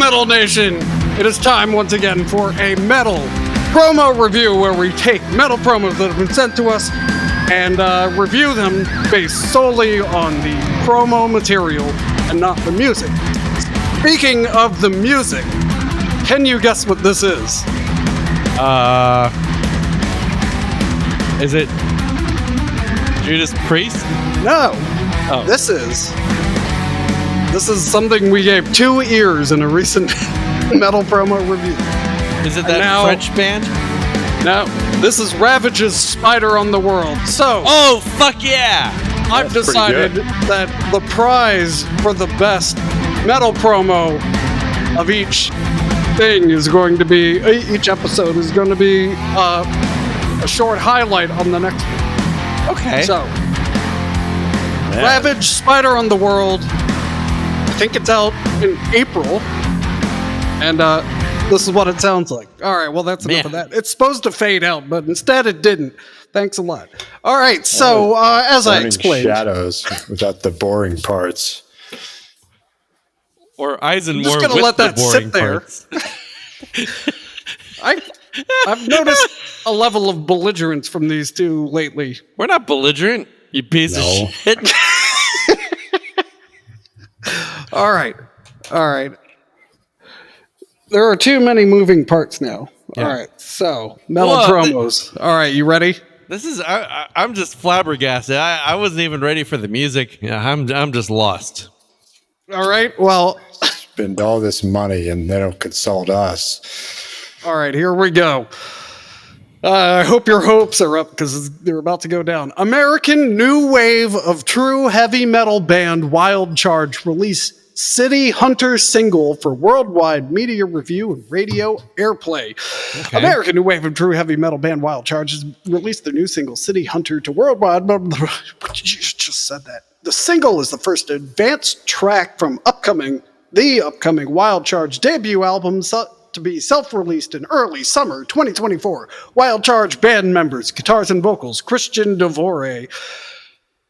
Metal Nation! It is time once again for a metal promo review where we take metal promos that have been sent to us and review them based solely on the promo material and not the music. Speaking of the music, can you guess what this is? Is it Judas Priest? No. Oh. This is something we gave 2 ears in a recent metal promo review. Is it that French band? No, this is Ravage's Spider on the World. So, oh, fuck yeah! I've decided that the prize for the best metal promo of each thing is going to be, each episode is going to be a short highlight on the next one. Okay. So, Ravage Spider on the World. I think it's out in April. And this is what it sounds like. All right, well, that's enough of that. It's supposed to fade out, but instead it didn't. Thanks a lot. All right, so as I explained. Shadows without the boring parts. Or Eisenmore I'm just going to let that sit there. I've noticed a level of belligerence from these two lately. We're not belligerent, you piece of shit. All right. There are too many moving parts now. Yeah. All right, so metal promos. All right, you ready? This is I'm just flabbergasted. I wasn't even ready for the music. Yeah, I'm just lost. All right, well, spend all this money and they don't consult us. All right, here we go. I hope your hopes are up because they're about to go down. American new wave of true heavy metal band Wild Charge released City Hunter single for worldwide media review and radio airplay. Okay. American new wave of true heavy metal band Wild Charge has released their new single City Hunter to worldwide. You just said that. The single is the first advanced track from the upcoming Wild Charge debut album to be self-released in early summer 2024. Wild Charge band members, guitars and vocals, Christian Devore.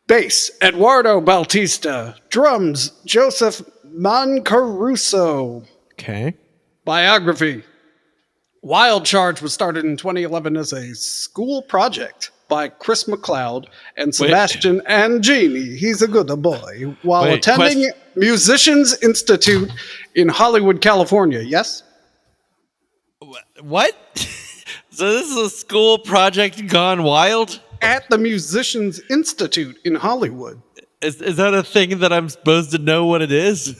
Bass, Eduardo Bautista. Drums, Joseph Mancaruso. Okay. Biography. Wild Charge was started in 2011 as a school project by Chris McLeod and Sebastian Angini. He's a good boy. While attending Musicians Institute in Hollywood, California. Yes? What? So this is a school project gone wild? At the Musicians Institute in Hollywood. Is that a thing that I'm supposed to know what it is?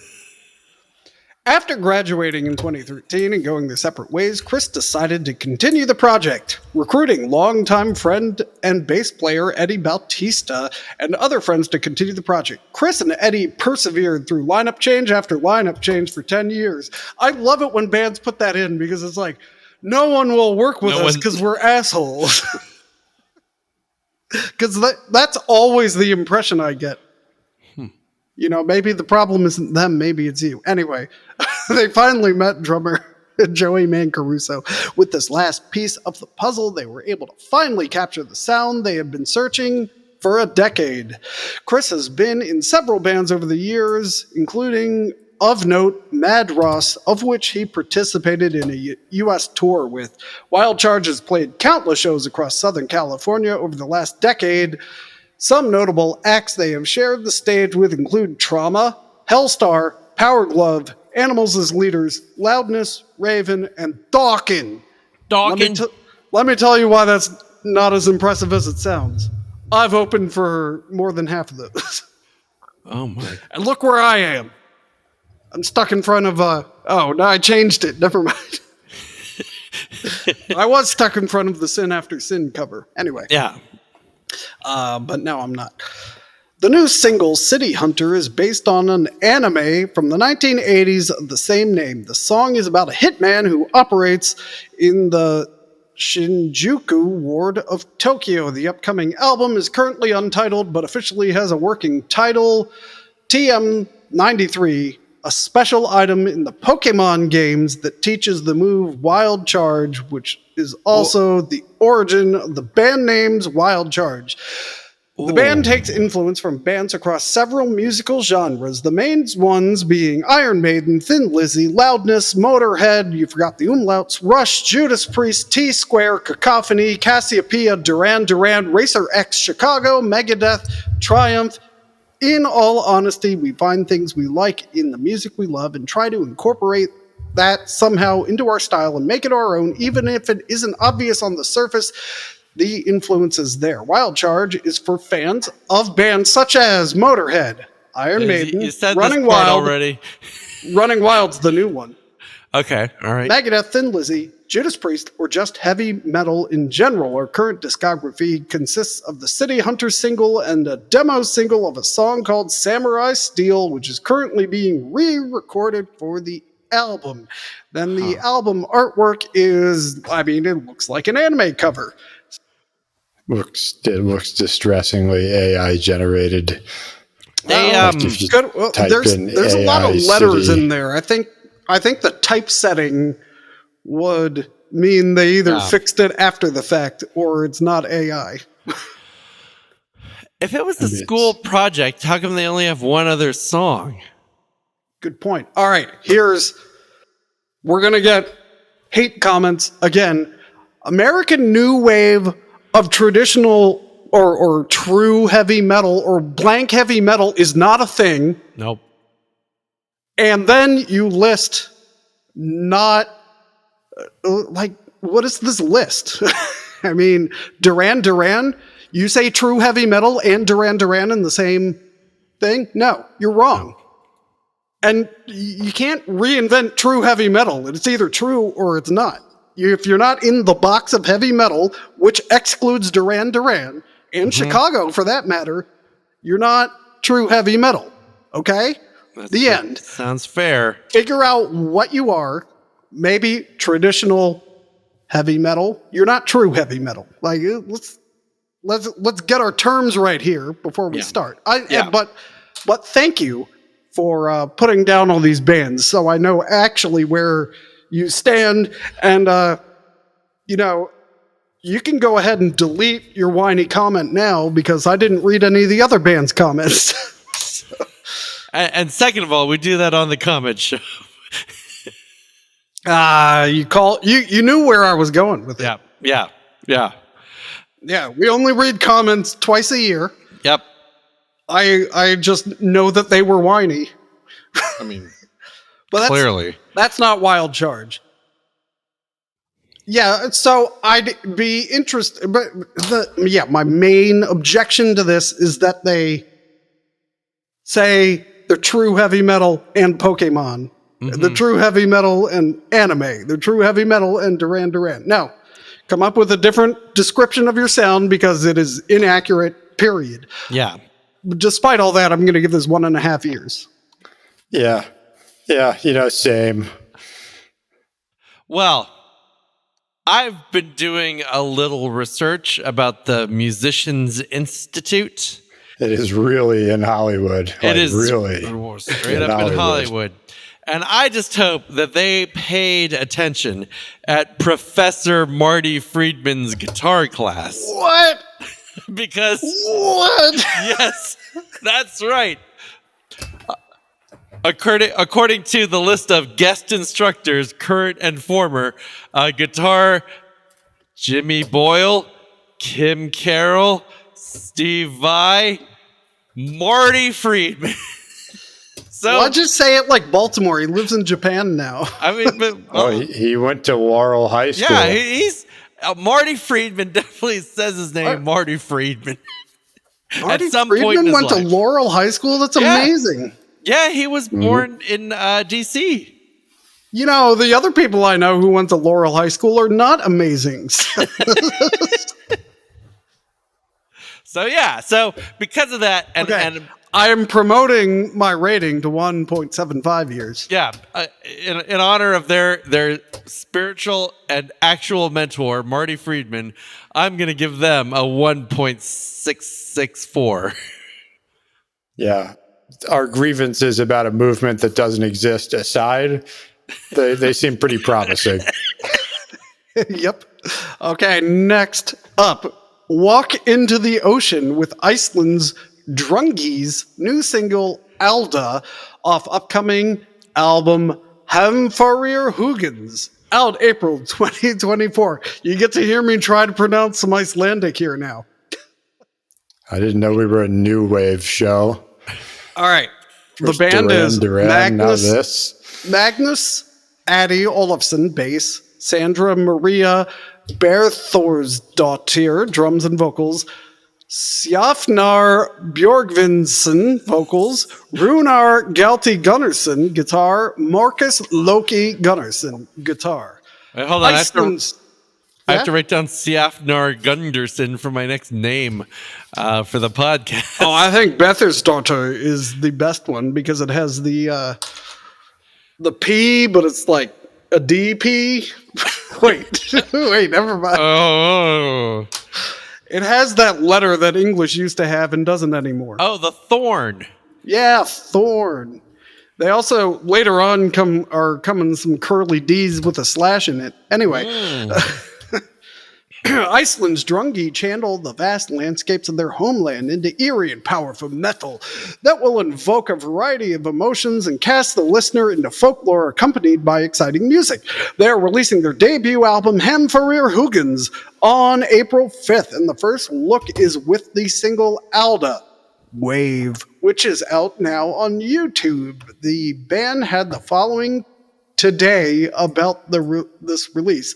After graduating in 2013 and going their separate ways, Chris decided to continue the project, recruiting longtime friend and bass player Eddie Bautista and other friends to continue the project. Chris and Eddie persevered through lineup change after lineup change for 10 years. I love it when bands put that in because it's like, no one will work with us because we're assholes. Because that's always the impression I get. You know, maybe the problem isn't them, maybe it's you. Anyway, they finally met drummer Joey Mancaruso. With this last piece of the puzzle, they were able to finally capture the sound they had been searching for a decade. Chris has been in several bands over the years, including, of note, Mad Ross, of which he participated in a U.S. tour with. Wild Charge has played countless shows across Southern California over the last decade. Some notable acts they have shared the stage with include Trauma, Hellstar, Power Glove, Animals as Leaders, Loudness, Raven, and Dawkins. Let me tell you why that's not as impressive as it sounds. I've opened for more than half of those. Oh my. And look where I am. I'm stuck in front of oh, no, I changed it. Never mind. I was stuck in front of the Sin After Sin cover. Anyway. Yeah. But now I'm not. The new single, City Hunter, is based on an anime from the 1980s of the same name. The song is about a hitman who operates in the Shinjuku ward of Tokyo. The upcoming album is currently untitled, but officially has a working title, TM93, a special item in the Pokemon games that teaches the move Wild Charge, which is also the origin of the band name's Wild Charge. The band takes influence from bands across several musical genres, the main ones being Iron Maiden, Thin Lizzy, Loudness, Motorhead, you forgot the umlauts, Rush, Judas Priest, T-Square, Cacophony, Cassiopeia, Duran Duran, Racer X, Chicago, Megadeth, Triumph. In all honesty, we find things we like in the music we love and try to incorporate that somehow into our style and make it our own, even if it isn't obvious on the surface. The influence is there. Wild Charge is for fans of bands such as Motorhead, Iron Maiden, You said Running this part Wild. already. Running Wild's the new one. Okay, all right. Megadeth, Thin Lizzy, Judas Priest, or just heavy metal in general. Our current discography consists of the City Hunter single and a demo single of a song called Samurai Steel, which is currently being re-recorded for the album. Then the album artwork is, it looks like an anime cover. It looks distressingly AI generated. Good. Well, there's a lot of letters in there. I think the typesetting would mean they either fixed it after the fact or it's not AI. If it was a school project, how come they only have one other song? Good point. All right, we're going to get hate comments again. American New Wave of traditional or true heavy metal or blank heavy metal is not a thing. Nope. And then you list not, what is this list? Duran Duran, you say true heavy metal and Duran Duran in the same thing? No, you're wrong. And you can't reinvent true heavy metal. It's either true or it's not. If you're not in the box of heavy metal, which excludes Duran Duran, and Chicago for that matter, you're not true heavy metal. Okay? The end. Sounds fair. Figure out what you are. Maybe traditional heavy metal. You're not true heavy metal. Let's get our terms right here before we start. But thank you for putting down all these bands, so I know actually where you stand, and you can go ahead and delete your whiny comment now because I didn't read any of the other band's comments. And second of all, we do that on the comment show. You knew where I was going with it. Yeah. Yeah, we only read comments twice a year. Yep. I just know that they were whiny. But clearly. That's not Wild Charge. Yeah, so I'd be interested, but my main objection to this is that they say they're true heavy metal and Pokemon. The true heavy metal and anime. The true heavy metal and Duran Duran. No, come up with a different description of your sound because it is inaccurate, period. Yeah. Despite all that, I'm going to give this 1.5 years. Yeah, same. Well, I've been doing a little research about the Musicians Institute. It is really in Hollywood. It is really straight up in Hollywood. And I just hope that they paid attention at Professor Marty Friedman's guitar class. What? Because... What? Yes, that's right. According to the list of guest instructors, current and former, guitar, Jimmy Boyle, Kim Carroll, Steve Vai, Marty Friedman. So Why'd you say it like Baltimore? He lives in Japan now. He went to Laurel High School. Yeah, he's Marty Friedman definitely says his name, Marty Friedman. Marty Friedman went to Laurel High School? That's amazing. Yeah, he was born in D.C. The other people I know who went to Laurel High School are not amazing. So because of that, and I am promoting my rating to 1.75 years. Yeah, in honor of their spiritual and actual mentor, Marty Friedman, I'm going to give them a 1.664. Yeah. Our grievances about a movement that doesn't exist aside, they seem pretty promising. Yep. Okay, next up, Walk Into the Ocean with Iceland's DRUNGI's new single Alda off upcoming album Hamfarir Hugans, out April 2024. You get to hear me try to pronounce some Icelandic here now. I didn't know we were a new wave show. All right. First the band is Magnus Addy Olafsson, bass, Sandra Maria Berthorsdottir, drums and vocals, Sjafnar Björgvinsson, vocals, Runar Galti Gunnarsson, guitar, Marcus Loki Gunnarsson, guitar. Wait, hold on. I have to write down Sjafnar Gunnarsson for my next name for the podcast. Oh, I think Berthorsdottir is the best one because it has the P, but it's like a DP. wait, never mind. Oh. It has that letter that English used to have and doesn't anymore. Oh, the thorn. Yeah, thorn. They also later on are coming some curly D's with a slash in it. Anyway, Iceland's DRUNGI channel the vast landscapes of their homeland into eerie and powerful metal that will invoke a variety of emotions and cast the listener into folklore accompanied by exciting music. They are releasing their debut album Hamfarir Hugans on April 5th, and the first look is with the single Alda Wave, which is out now on YouTube. The band had the following today about this release.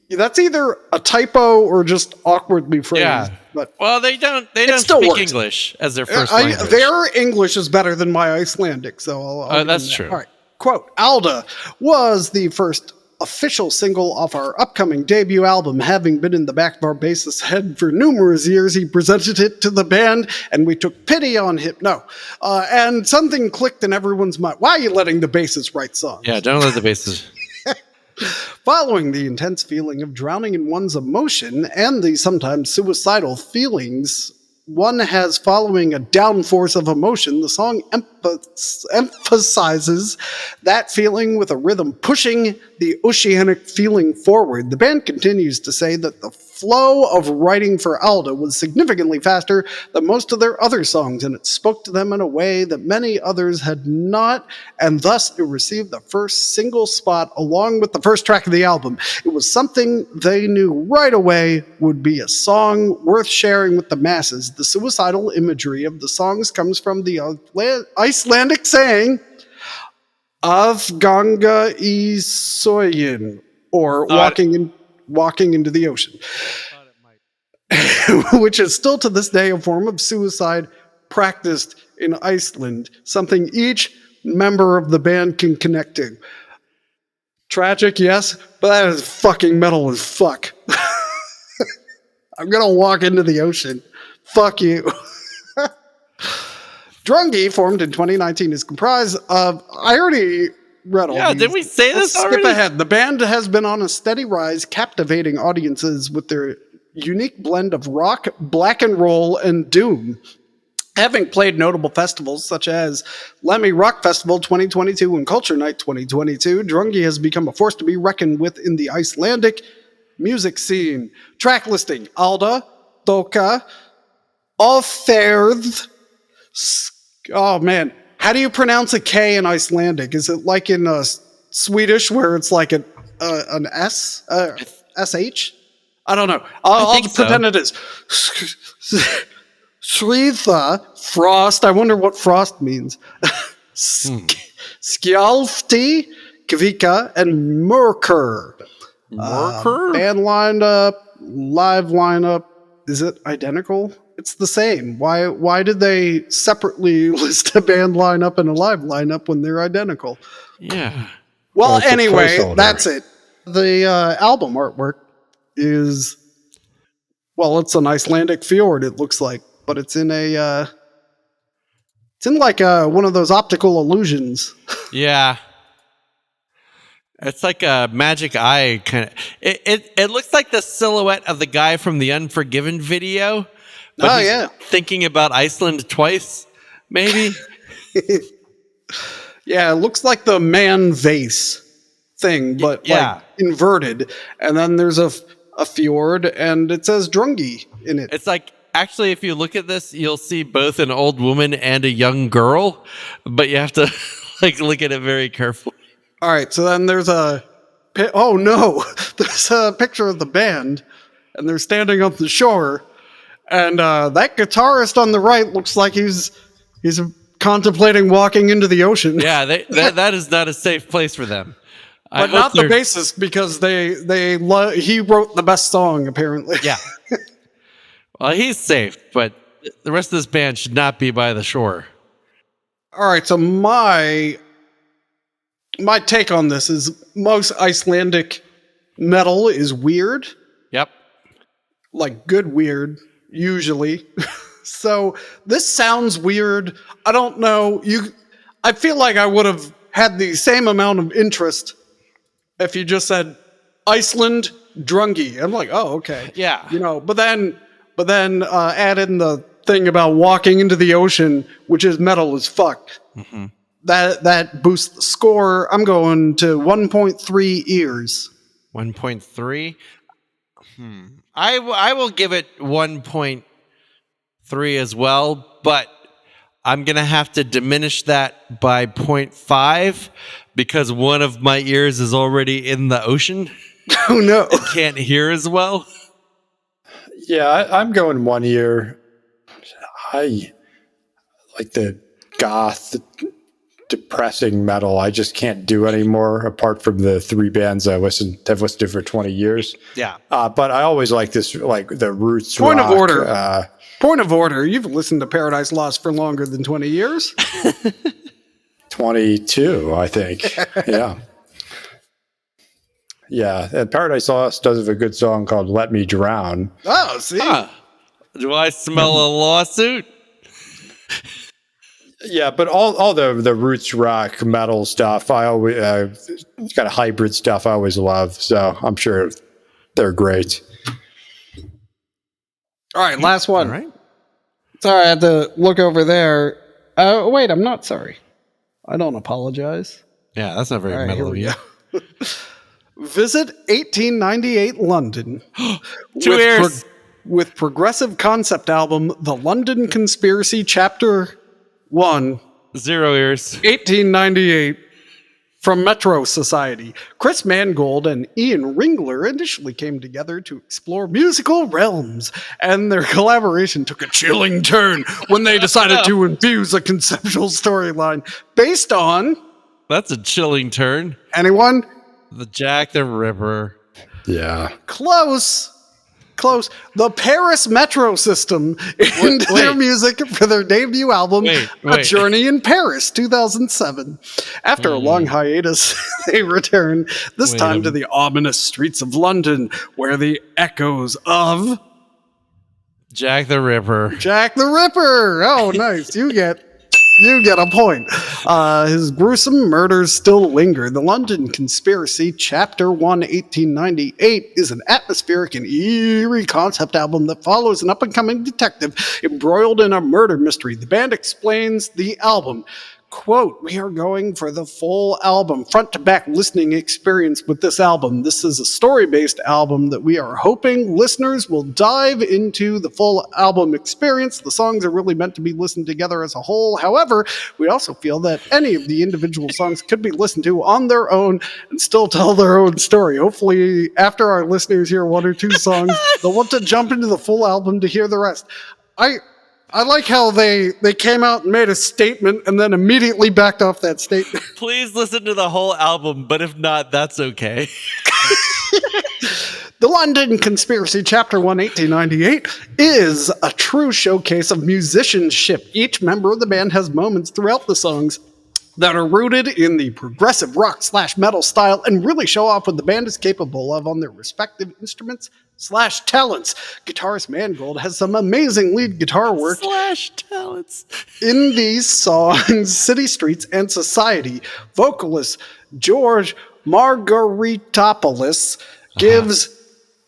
That's either a typo or just awkwardly phrased. Yeah. But well, they don't speak English as their first language. Their English is better than my Icelandic, so I'll that's true. All right. Quote, Alda was the first official single off our upcoming debut album. Having been in the back of our bassist's head for numerous years, he presented it to the band, and we took pity on him. And something clicked in everyone's mind. Why are you letting the bassist write songs? Yeah, don't let the bassist... Following the intense feeling of drowning in one's emotion and the sometimes suicidal feelings one has following a downforce of emotion, the song emphasizes that feeling with a rhythm pushing the oceanic feeling forward. The band continues to say that the flow of writing for Alda was significantly faster than most of their other songs, and it spoke to them in a way that many others had not, and thus it received the first single spot along with the first track of the album. It was something they knew right away would be a song worth sharing with the masses. The suicidal imagery of the songs comes from the Icelandic saying, Afganga I Soyin, or walking into the ocean, which is still to this day a form of suicide practiced in Iceland, something each member of the band can connect to. Tragic, yes, but that is fucking metal as fuck. I'm gonna walk into the ocean. Fuck you. DRUNGI, formed in 2019, is comprised of... I already read all these. Yeah, did we say this already? Skip ahead. The band has been on a steady rise, captivating audiences with their unique blend of rock, black and roll, and doom. Having played notable festivals such as Lemmy Rock Festival 2022 and Culture Night 2022, DRUNGI has become a force to be reckoned with in the Icelandic music scene. Track listing: Alda, Doka, Offerð. Oh man, how do you pronounce a K in Icelandic? Is it like in Swedish where it's like an S, SH? I don't know. I'll pretend it is. Sritha, frost. I wonder what frost means. Skjalfti, Kvika, and Murkur. Band lineup, live lineup. Is it identical? It's the same. Why did they separately list a band lineup and a live lineup when they're identical? Yeah. Well, anyway, that's it. The album artwork is, well, it's an Icelandic fjord, it looks like, but it's in one of those optical illusions. Yeah. It's like a magic eye kind of. It looks like the silhouette of the guy from the Unforgiven video. But he's thinking about Iceland twice, maybe. Yeah, it looks like the man vase thing, but like inverted. And then there's a a fjord, and it says Drungi in it. It's like, actually, if you look at this, you'll see both an old woman and a young girl, but you have to like look at it very carefully. All right, so then there's a there's a picture of the band, and they're standing on the shore, and that guitarist on the right looks like he's contemplating walking into the ocean. Yeah, that is not a safe place for them. But not the bassist, because he wrote the best song, apparently. Yeah. Well, he's safe, but the rest of this band should not be by the shore. All right, so my take on this is most Icelandic metal is weird. Yep. Like good weird, usually. So this sounds weird. I don't know. I feel like I would have had the same amount of interest if you just said Iceland Drungi. I'm like, oh, okay. Yeah. But then add in the thing about walking into the ocean, which is metal as fuck. Mm-hmm. That boosts the score. I'm going to 1.3 ears. 1.3? I will give it 1.3 as well, but I'm going to have to diminish that by 0.5 because one of my ears is already in the ocean. Oh, no. It can't hear as well. Yeah, I'm going 1 ear. I like the goth, depressing metal. I just can't do anymore, apart from the 3 bands I have listened to for 20 years. Yeah. But I always like this, like the roots. Point rock, of order. Point of order. You've listened to Paradise Lost for longer than 20 years. 22, I think. Yeah. Yeah, and Paradise Lost does have a good song called "Let Me Drown." Oh, see? Huh. Do I smell a lawsuit? Yeah, but all the roots rock metal stuff, I always kind of hybrid stuff I always love. So I'm sure they're great. All right, last one. All right. Sorry, I had to look over there. Wait, I'm not sorry. I don't apologize. Yeah, that's not very metal of you. Visit 1898 London. 2 ears. With progressive concept album The London Conspiracy Chapter 1. 0 ears. 1898. From Metro Society. Chris Mangold and Ian Ringler initially came together to explore musical realms, and their collaboration took a chilling turn when they decided to infuse a conceptual storyline based on... That's a chilling turn. Anyone? The Jack the Ripper. Yeah. Close. The Paris Metro System into their music for their debut album, A Journey in Paris, 2007. After a long hiatus, they return, this time to the ominous streets of London, where the echoes of... Jack the Ripper. Jack the Ripper! Oh, nice. You get a point. His gruesome murders still linger. The London Conspiracy, Chapter 1, 1898, is an atmospheric and eerie concept album that follows an up-and-coming detective embroiled in a murder mystery. The band explains the album. Quote, we are going for the full album, front-to-back listening experience with this album. This is a story-based album that we are hoping listeners will dive into the full album experience. The songs are really meant to be listened together as a whole. However, we also feel that any of the individual songs could be listened to on their own and still tell their own story. Hopefully, after our listeners hear 1 or 2 songs, they'll want to jump into the full album to hear the rest. I like how they came out and made a statement and then immediately backed off that statement. Please listen to the whole album, but if not, that's okay. The London Conspiracy Chapter 1, 1898 is a true showcase of musicianship. Each member of the band has moments throughout the songs that are rooted in the progressive rock/metal style and really show off what the band is capable of on their respective instruments/talents. Guitarist Mangold has some amazing lead guitar work /talents in these songs, City Streets and Society. Vocalist George Margaritopoulos gives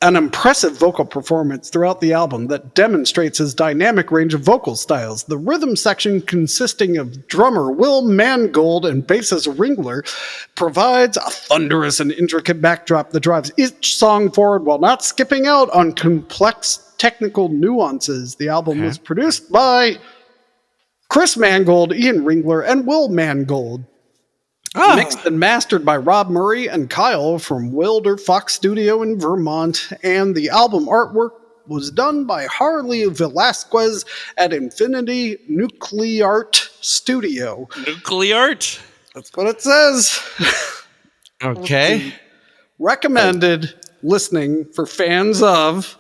an impressive vocal performance throughout the album that demonstrates his dynamic range of vocal styles. The rhythm section, consisting of drummer Will Mangold and bassist Ringler, provides a thunderous and intricate backdrop that drives each song forward while not skipping out on complex technical nuances. The album was produced by Chris Mangold, Ian Ringler, and Will Mangold. Mixed and mastered by Rob Murray and Kyle from Wilder Fox Studio in Vermont. And the album artwork was done by Harley Velasquez at Infinity Nucleart Studio. Nucleart? That's what it says. Okay. Recommended listening for fans of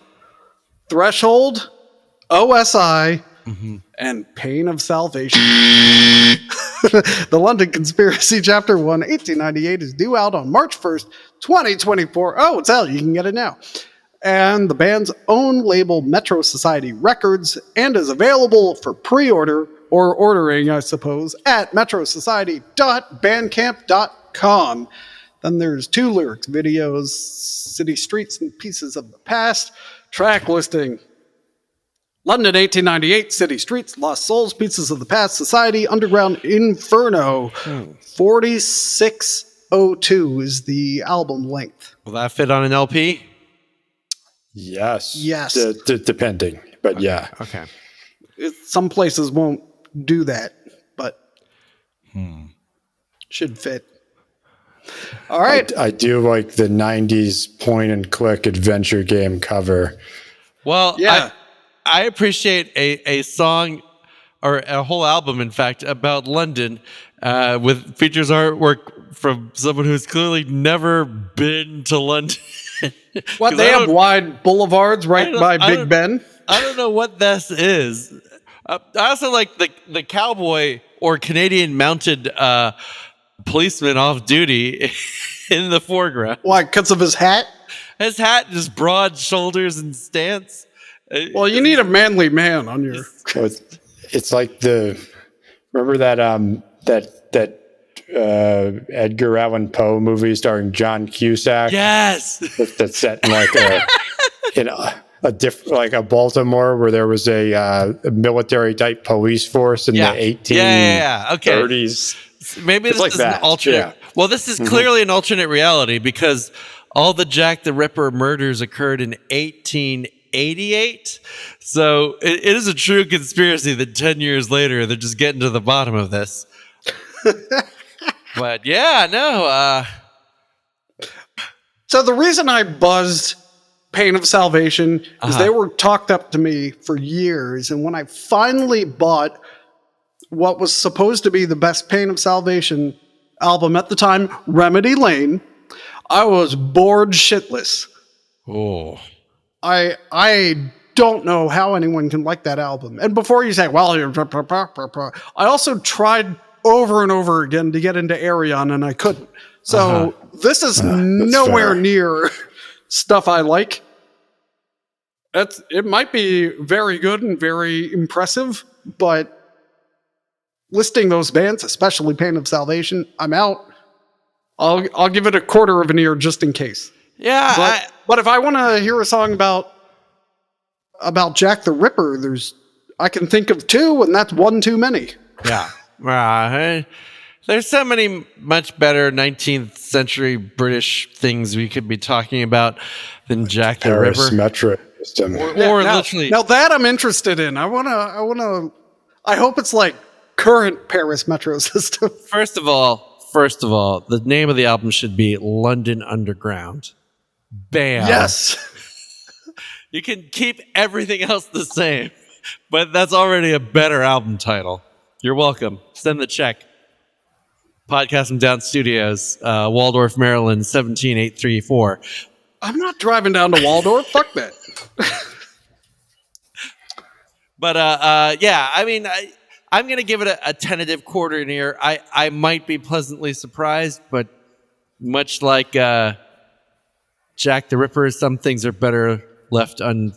Threshold, OSI, and Pain of Salvation. The London Conspiracy Chapter 1, 1898 is due out on March 1st, 2024. Oh, it's out. You can get it now. And the band's own label, Metro Society Records, and is available for pre-order or ordering, I suppose, at metrosociety.bandcamp.com. Then there's 2 lyrics videos, City Streets and Pieces of the Past, track listing. London, 1898, City Streets, Lost Souls, Pieces of the Past, Society, Underground, Inferno. 4602 is the album length. Will that fit on an LP? Yes. Yes. Depending, but yeah. Okay. Some places won't do that, but should fit. All right. I do like the 90s point-and-click adventure game cover. Well, yeah. I appreciate a song, or a whole album, in fact, about London with features artwork from someone who's clearly never been to London. What, they have wide boulevards right by Big Ben? I don't know what this is. I also like the cowboy or Canadian mounted policeman off duty in the foreground. Why, because of his hat? His hat, just broad shoulders and stance. Well, you need a manly man on your... It's like remember that Edgar Allan Poe movie starring John Cusack? Yes. That's set in like a Baltimore where there was a military type police force in the 1830s. Okay. Maybe this is an alternate. Yeah. Well, this is clearly an alternate reality because all the Jack the Ripper murders occurred in 1888. So it is a true conspiracy that 10 years later they're just getting to the bottom of this. But yeah, no. So the reason I buzzed Pain of Salvation is they were talked up to me for years. And when I finally bought what was supposed to be the best Pain of Salvation album at the time, Remedy Lane, I was bored shitless. Oh. I don't know how anyone can like that album. And before you say, well, I also tried over and over again to get into Arion, and I couldn't. So this is nowhere near stuff I like. It might be very good and very impressive, but listing those bands, especially Pain of Salvation, I'm out. I'll give it a quarter of an ear just in case. Yeah. But if I want to hear a song about Jack the Ripper, I can think of 2, and that's one too many. Yeah. There's so many much better 19th century British things we could be talking about than Jack the Ripper. Metric system. Or literally. Now that I'm interested in. I hope it's like current Paris metro system. First of all, the name of the album should be London Underground. Bam. Yes. You can keep everything else the same, but that's already a better album title. You're welcome. Send the check. Podcast from Down Studios, Waldorf, Maryland, 17834. I'm not driving down to Waldorf. Fuck that. But yeah, I mean, I'm going to give it a tentative quarter an ear. I might be pleasantly surprised, but much like Jack the Ripper, some things are better left unfound.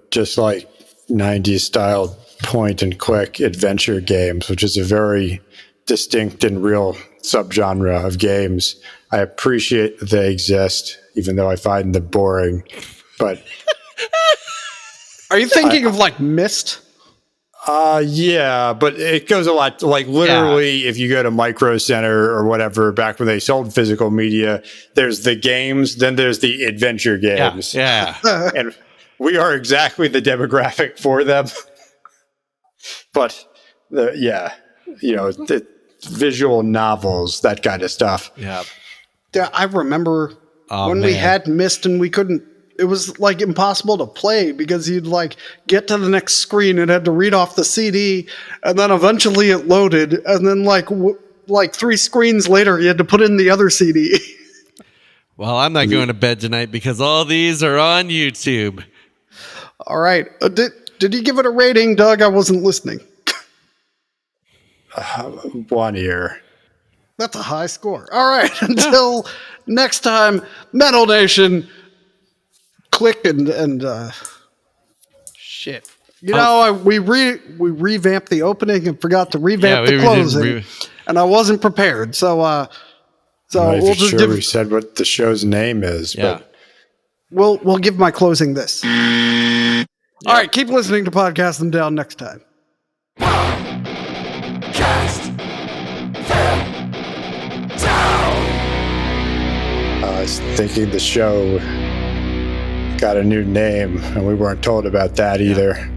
Just like 90s style point and click adventure games, which is a very distinct and real subgenre of games. I appreciate that they exist, even though I find them boring. But are you thinking of like Myst? Yeah, but it goes a lot. Like literally, if you go to Micro Center or whatever, back when they sold physical media, there's the games, then there's the adventure games. Yeah. And we are exactly the demographic for them. But the visual novels, that kind of stuff. Yeah. Yeah, I remember when we had Myst and we couldn't. It was like impossible to play because you'd like get to the next screen and had to read off the CD, and then eventually it loaded, and then like 3 screens later you had to put in the other CD. Well, I'm not going to bed tonight because all these are on YouTube. All right, did you give it a rating, Doug? I wasn't listening. 1 year. That's a high score. All right, until next time, Metal Nation. Click and shit. You know, we revamped the opening and forgot to revamp the closing, and I wasn't prepared. So we'll just we said what the show's name is. Yeah. But we'll give my closing this. All right, keep listening to Podcast Them Down next time. Podcast Them Down. I was thinking the show got a new name, and we weren't told about that either.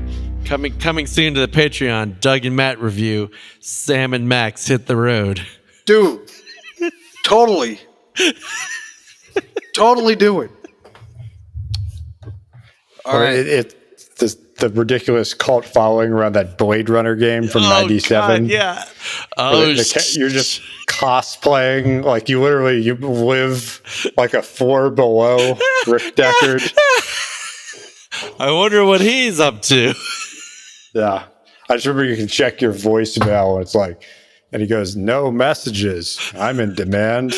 Coming soon to the Patreon, Doug and Matt review Sam and Max Hit the Road. Dude, totally do it. All right. The ridiculous cult following around that Blade Runner game from 97. God, yeah. You're just cosplaying, like you live like a 4 below Rick Deckard. I wonder what he's up to. Yeah. I just remember you can check your voicemail and it's like, and he goes, "No messages. I'm in demand."